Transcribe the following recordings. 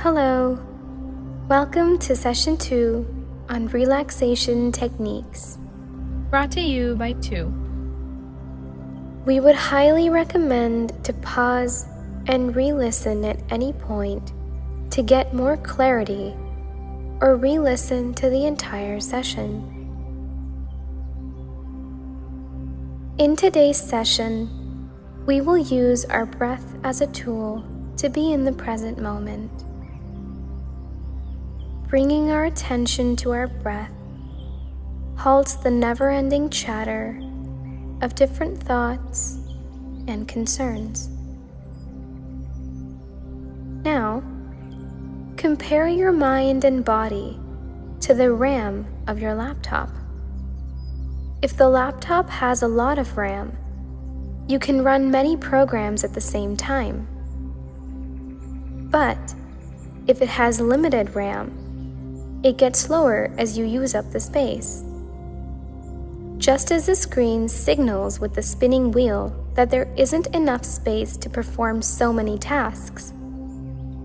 Hello, welcome to Session 2 on Relaxation Techniques. Brought to you by 2. We would highly recommend to pause and re-listen at any point to get more clarity, or re-listen to the entire session. In today's session, we will use our breath as a tool to be in the present moment. Bringing our attention to our breath halts the never-ending chatter of different thoughts and concerns. Now, compare your mind and body to the RAM of your laptop. If the laptop has a lot of RAM, you can run many programs at the same time. But if it has limited RAM, it gets slower as you use up the space. Just as the screen signals with the spinning wheel that there isn't enough space to perform so many tasks,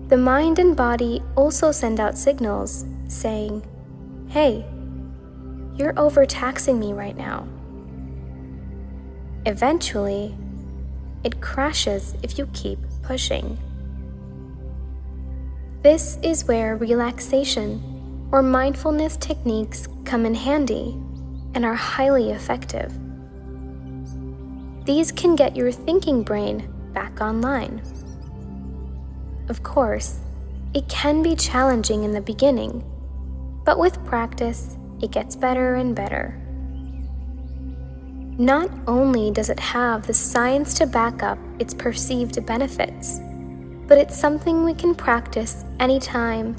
the mind and body also send out signals saying, "Hey, you're overtaxing me right now." Eventually, it crashes if you keep pushing. This is where relaxation or mindfulness techniques come in handy and are highly effective. These can get your thinking brain back online. Of course, it can be challenging in the beginning, but with practice, it gets better and better. Not only does it have the science to back up its perceived benefits, but it's something we can practice anytime,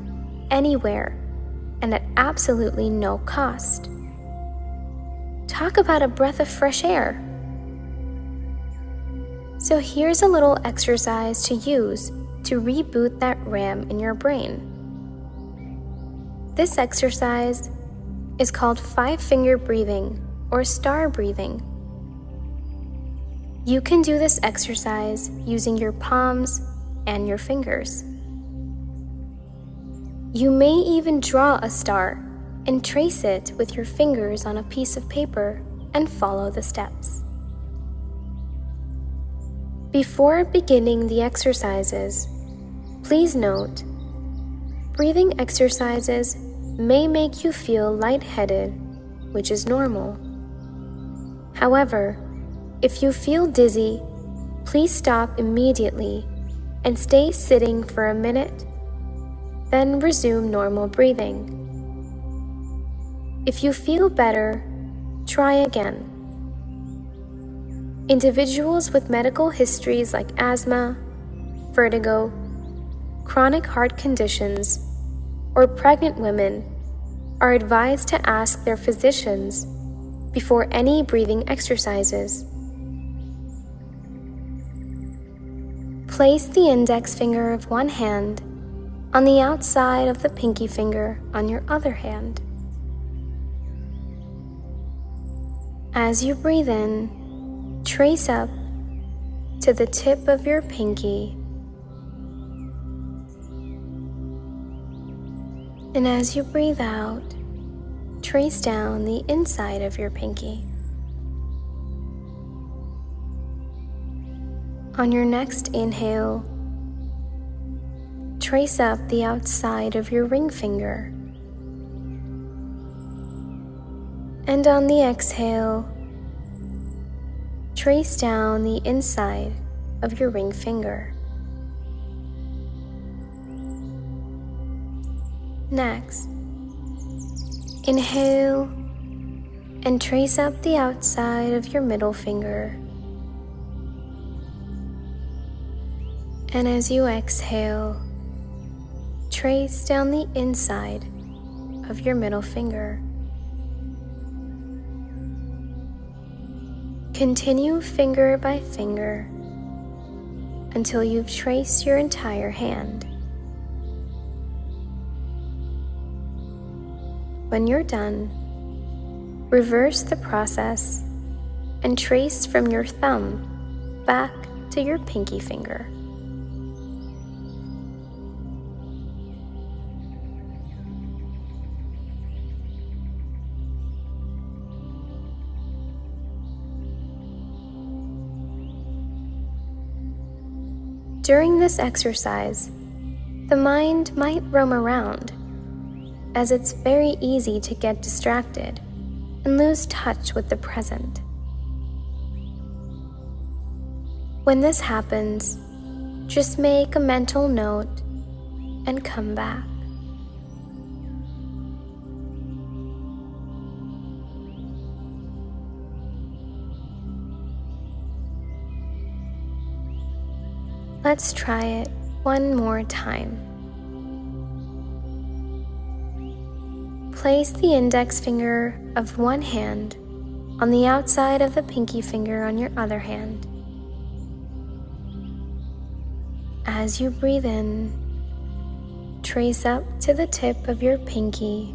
anywhere, and at absolutely no cost. Talk about a breath of fresh air. So here's a little exercise to use to reboot that RAM in your brain. This exercise is called 5-finger breathing or star breathing. You can do this exercise using your palms and your fingers. You may even draw a star and trace it with your fingers on a piece of paper and follow the steps. Before beginning the exercises, please note, breathing exercises may make you feel lightheaded, which is normal. However, if you feel dizzy, please stop immediately and stay sitting for a minute, then resume normal breathing. If you feel better, try again. Individuals with medical histories like asthma, vertigo, chronic heart conditions, or pregnant women are advised to ask their physicians before any breathing exercises. Place the index finger of one hand on the outside of the pinky finger on your other hand. As you breathe in, trace up to the tip of your pinky, and as you breathe out, trace down the inside of your pinky. On your next inhale, trace up the outside of your ring finger. And on the exhale, trace down the inside of your ring finger. Next, inhale and trace up the outside of your middle finger. And as you exhale, trace down the inside of your middle finger. Continue finger by finger until you've traced your entire hand. When you're done, reverse the process and trace from your thumb back to your pinky finger. During this exercise, the mind might roam around, as it's very easy to get distracted and lose touch with the present. When this happens, just make a mental note and come back. Let's try it one more time. Place the index finger of one hand on the outside of the pinky finger on your other hand. As you breathe in, trace up to the tip of your pinky.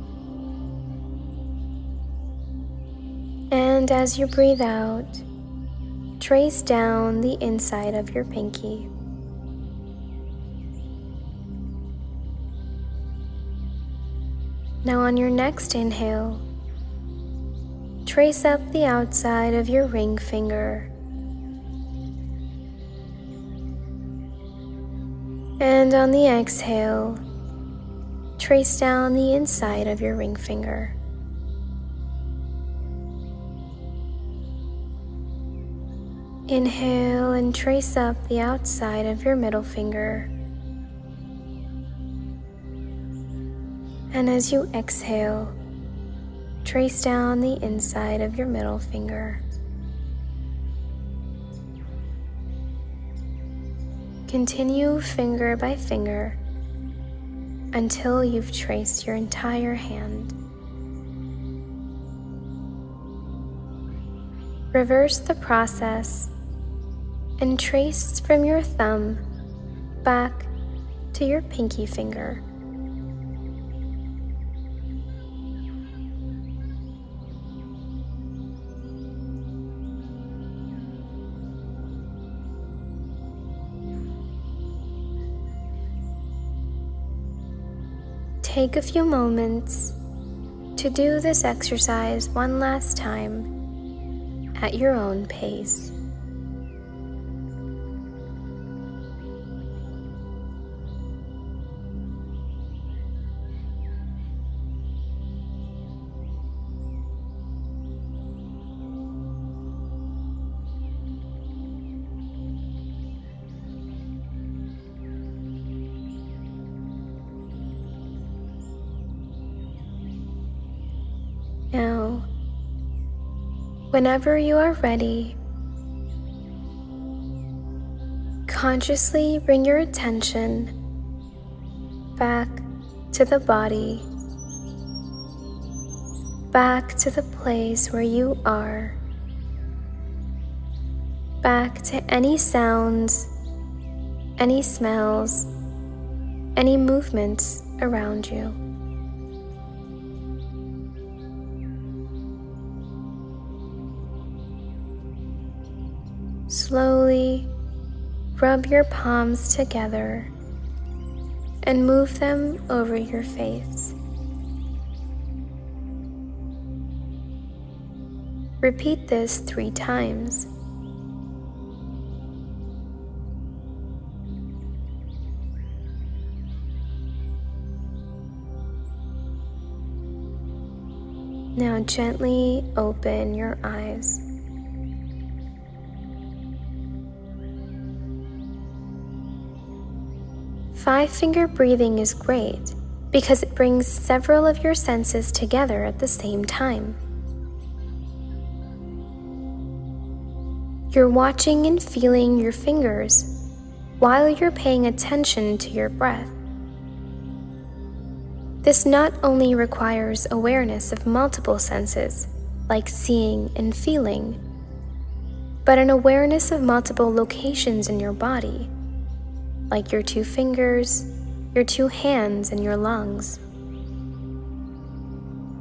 And as you breathe out, trace down the inside of your pinky. Now on your next inhale, trace up the outside of your ring finger. And on the exhale, trace down the inside of your ring finger. Inhale and trace up the outside of your middle finger. And as you exhale, trace down the inside of your middle finger. Continue finger by finger until you've traced your entire hand. Reverse the process and trace from your thumb back to your pinky finger. Take a few moments to do this exercise one last time at your own pace. Now, whenever you are ready, consciously bring your attention back to the body, back to the place where you are, back to any sounds, any smells, any movements around you. Slowly rub your palms together and move them over your face. Repeat this 3 times. Now gently open your eyes. Five-finger breathing is great because it brings several of your senses together at the same time. You're watching and feeling your fingers while you're paying attention to your breath. This not only requires awareness of multiple senses, like seeing and feeling, but an awareness of multiple locations in your body, like your 2 fingers, your 2 hands, and your lungs.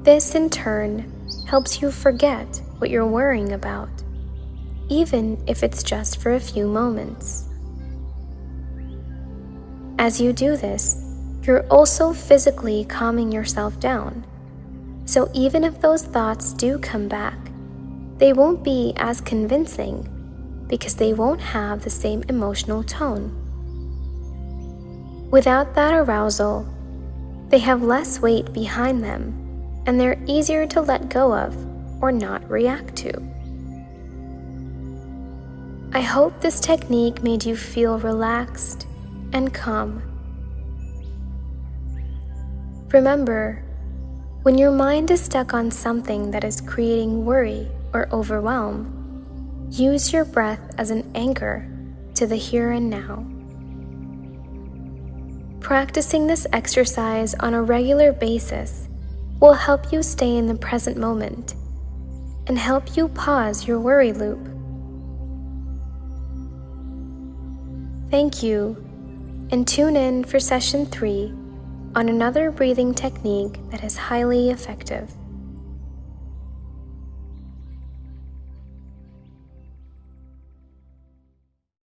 This, in turn, helps you forget what you're worrying about, even if it's just for a few moments. As you do this, you're also physically calming yourself down, so even if those thoughts do come back, they won't be as convincing because they won't have the same emotional tone. Without that arousal, they have less weight behind them, and they're easier to let go of or not react to. I hope this technique made you feel relaxed and calm. Remember, when your mind is stuck on something that is creating worry or overwhelm, use your breath as an anchor to the here and now. Practicing this exercise on a regular basis will help you stay in the present moment and help you pause your worry loop. Thank you, and tune in for session 3 on another breathing technique that is highly effective.